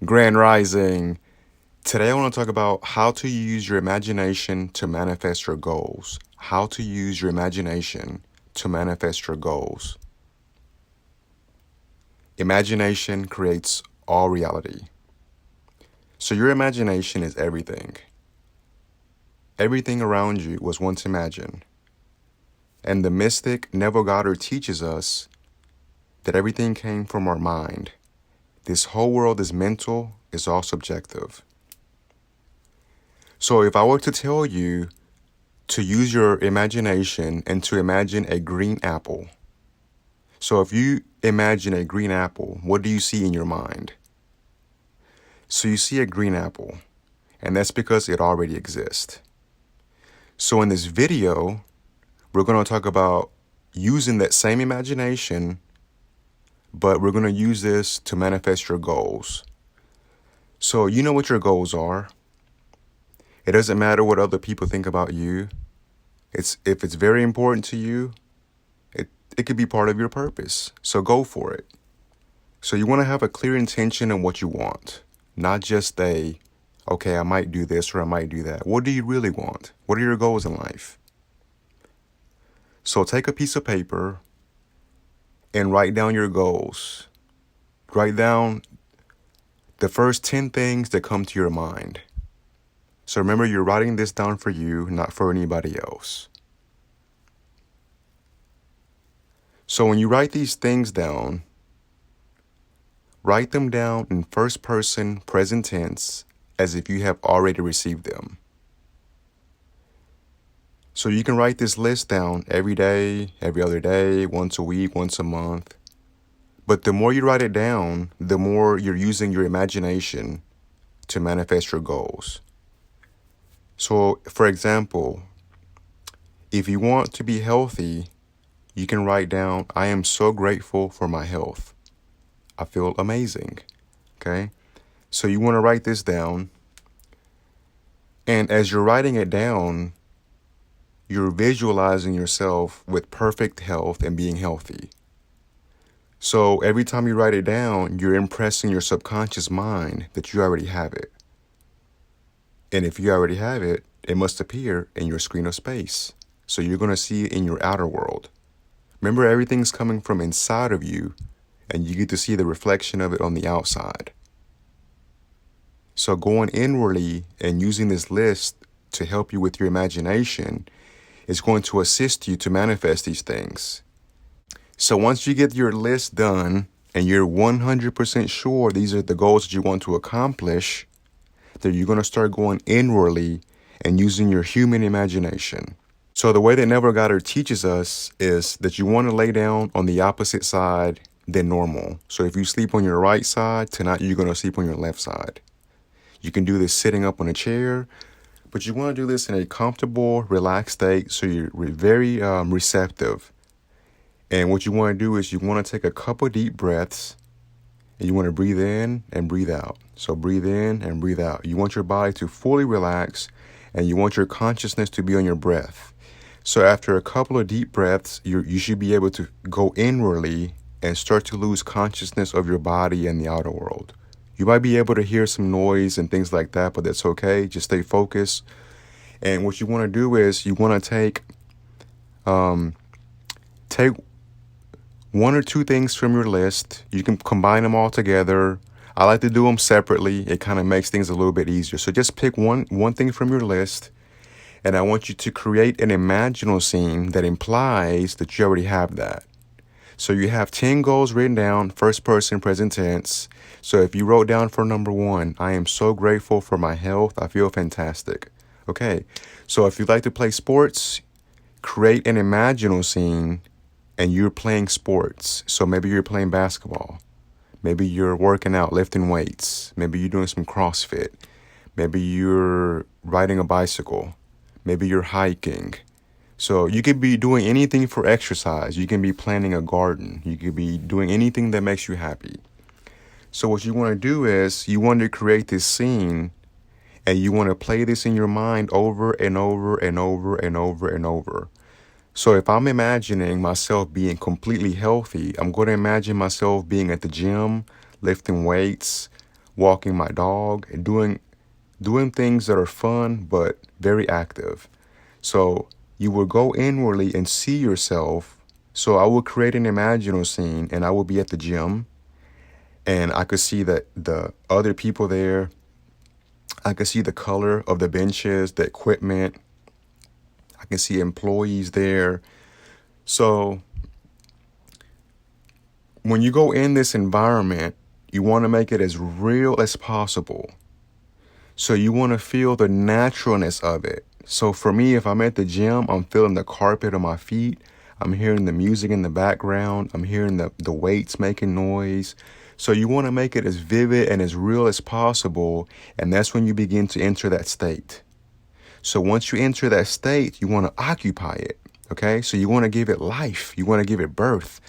Grand Rising. Today I want to talk about how to use your imagination to manifest your goals. How to use your imagination to manifest your goals. Imagination creates all reality. So your imagination is everything. Everything around you was once imagined. And the mystic Neville Goddard teaches us that everything came from our mind. This whole world is mental, it's all subjective. So if I were to tell you to use your imagination and to imagine a green apple. So if you imagine a green apple, what do you see in your mind? So you see a green apple, and that's because it already exists. So in this video, we're going to talk about using that same imagination, but we're going to use this to manifest your goals. So you know what your goals are. It doesn't matter what other people think about you. If it's very important to you, it could be part of your purpose. So go for it. So you want to have a clear intention on what you want, not just okay, I might do this or I might do that. What do you really want? What are your goals in life? So take a piece of paper and write down your goals. Write down the first 10 things that come to your mind. So remember, you're writing this down for you, not for anybody else. So when you write these things down, write them down in first person present tense as if you have already received them. So you can write this list down every day, every other day, once a week, once a month. But the more you write it down, the more you're using your imagination to manifest your goals. So, for example, if you want to be healthy, you can write down, I am so grateful for my health. I feel amazing. Okay? So you want to write this down. And as you're writing it down, you're visualizing yourself with perfect health and being healthy. So every time you write it down, you're impressing your subconscious mind that you already have it. And if you already have it, it must appear in your screen of space. So you're going to see it in your outer world. Remember, everything's coming from inside of you, and you get to see the reflection of it on the outside. So going inwardly and using this list to help you with your imagination is going to assist you to manifest these things. So once you get your list done and you're 100% sure these are the goals that you want to accomplish, then you're going to start going inwardly and using your human imagination. So the way that Neville Goddard teaches us is that you want to lay down on the opposite side than normal. So if you sleep on your right side, tonight you're going to sleep on your left side. You can do this sitting up on a chair, but you want to do this in a comfortable, relaxed state so you're very receptive. And what you want to do is you want to take a couple deep breaths and you want to breathe in and breathe out. So breathe in and breathe out. You want your body to fully relax and you want your consciousness to be on your breath. So after a couple of deep breaths, you should be able to go inwardly and start to lose consciousness of your body and the outer world. You might be able to hear some noise and things like that, but that's okay. Just stay focused. And what you want to do is you want to take one or two things from your list. You can combine them all together. I like to do them separately. It kind of makes things a little bit easier. So just pick one thing from your list, and I want you to create an imaginal scene that implies that you already have that. So you have 10 goals written down, first person, present tense. So if you wrote down for number 1, I am so grateful for my health. I feel fantastic. Okay. So if you like to play sports, create an imaginal scene and you're playing sports. So maybe you're playing basketball. Maybe you're working out, lifting weights. Maybe you're doing some CrossFit. Maybe you're riding a bicycle. Maybe you're hiking. So you could be doing anything for exercise. You can be planting a garden. You could be doing anything that makes you happy. So what you want to do is you want to create this scene and you want to play this in your mind over and over and over and over and over. So if I'm imagining myself being completely healthy, I'm going to imagine myself being at the gym, lifting weights, walking my dog, and doing things that are fun but very active. So you will go inwardly and see yourself. So I will create an imaginal scene and I will be at the gym and I could see that the other people there. I could see the color of the benches, the equipment. I can see employees there. So when you go in this environment, you want to make it as real as possible. So you want to feel the naturalness of it. So for me, if I'm at the gym, I'm feeling the carpet on my feet. I'm hearing the music in the background. I'm hearing the weights making noise. So you want to make it as vivid and as real as possible. And that's when you begin to enter that state. So once you enter that state, you want to occupy it. Okay. So you want to give it life. You want to give it birth.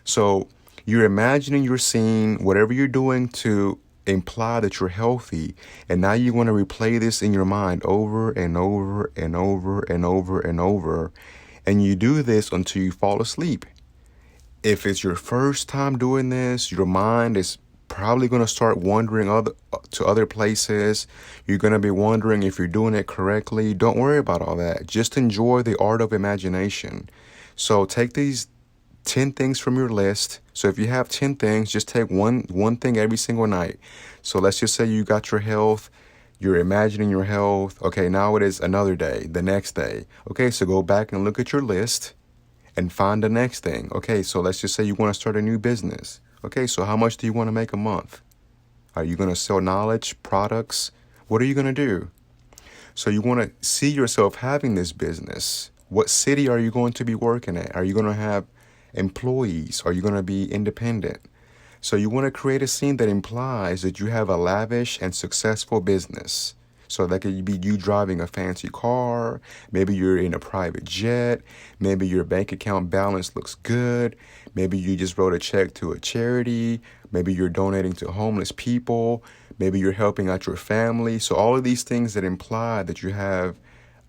So you're imagining you're seeing whatever you're doing to imply that you're healthy. And now you want to replay this in your mind over and over and over and over and over. And you do this until you fall asleep. If it's your first time doing this, your mind is probably going to start wandering to other places. You're going to be wondering if you're doing it correctly. Don't worry about all that. Just enjoy the art of imagination. So take these 10 things from your list. So if you have 10 things, just take one thing every single night. So let's just say you got your health. You're imagining your health. Okay, now it is another day, the next day. Okay, so go back and look at your list and find the next thing. Okay, so let's just say you want to start a new business. Okay, so how much do you want to make a month? Are you going to sell knowledge, products? What are you going to do? So you want to see yourself having this business. What city are you going to be working at? Are you going to have employees? Are you going to be independent? So you want to create a scene that implies that you have a lavish and successful business. So that could be you driving a fancy car. Maybe you're in a private jet. Maybe your bank account balance looks good. Maybe you just wrote a check to a charity. Maybe you're donating to homeless people. Maybe you're helping out your family. So all of these things that imply that you have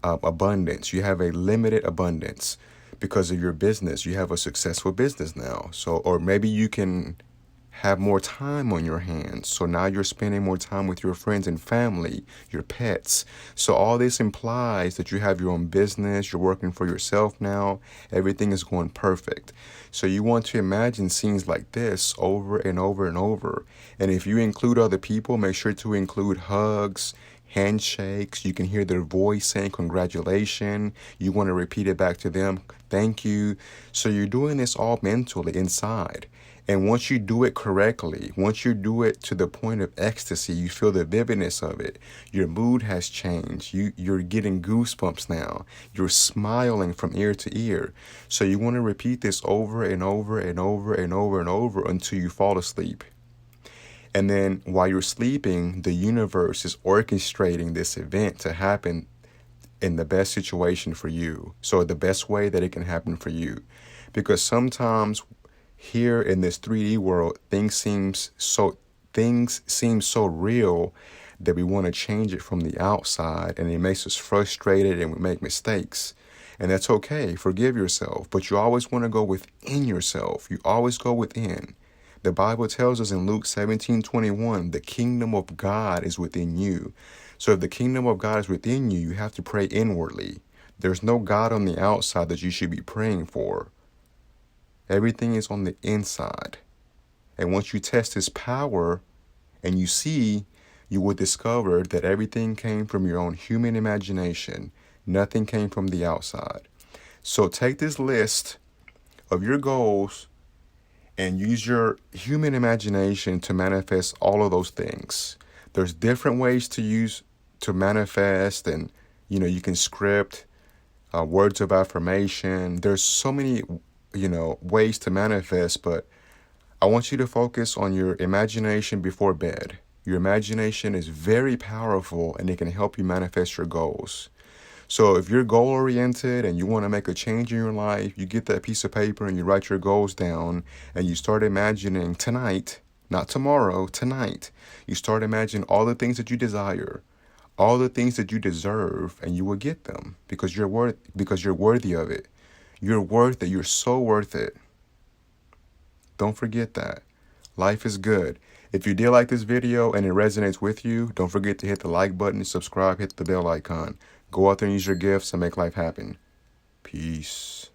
abundance. You have a limited abundance because of your business. You have a successful business now. So, or maybe you can have more time on your hands. So now you're spending more time with your friends and family, your pets. So all this implies that you have your own business. You're working for yourself now. Everything is going perfect. So you want to imagine scenes like this over and over and over. And if you include other people, make sure to include hugs, handshakes. You can hear their voice saying congratulations. You want to repeat it back to them. Thank you. So you're doing this all mentally inside. And once you do it correctly, once you do it to the point of ecstasy, you feel the vividness of it. Your mood has changed. You're getting goosebumps now. You're smiling from ear to ear. So you want to repeat this over and over and over and over and over until you fall asleep. And then while you're sleeping, the universe is orchestrating this event to happen in the best situation for you. So the best way that it can happen for you. Because sometimes here in this 3D world, things seem so real that we want to change it from the outside, and it makes us frustrated and we make mistakes. And that's okay. Forgive yourself. But you always want to go within yourself. You always go within. The Bible tells us in Luke 17:21, the kingdom of God is within you. So if the kingdom of God is within you, you have to pray inwardly. There's no God on the outside that you should be praying for. Everything is on the inside. And once you test his power and you see, you will discover that everything came from your own human imagination. Nothing came from the outside. So take this list of your goals and use your human imagination to manifest all of those things. There's different ways to manifest, and you can script words of affirmation. There's so many ways to manifest, but I want you to focus on your imagination before bed. Your imagination is very powerful and it can help you manifest your goals. So if you're goal oriented and you want to make a change in your life, you get that piece of paper and you write your goals down and you start imagining tonight, not tomorrow, tonight. You start imagining all the things that you desire, all the things that you deserve, and you will get them because you're worthy of it. You're worth it. You're so worth it. Don't forget that. Life is good. If you did like this video and it resonates with you, don't forget to hit the like button, subscribe, hit the bell icon. Go out there and use your gifts and make life happen. Peace.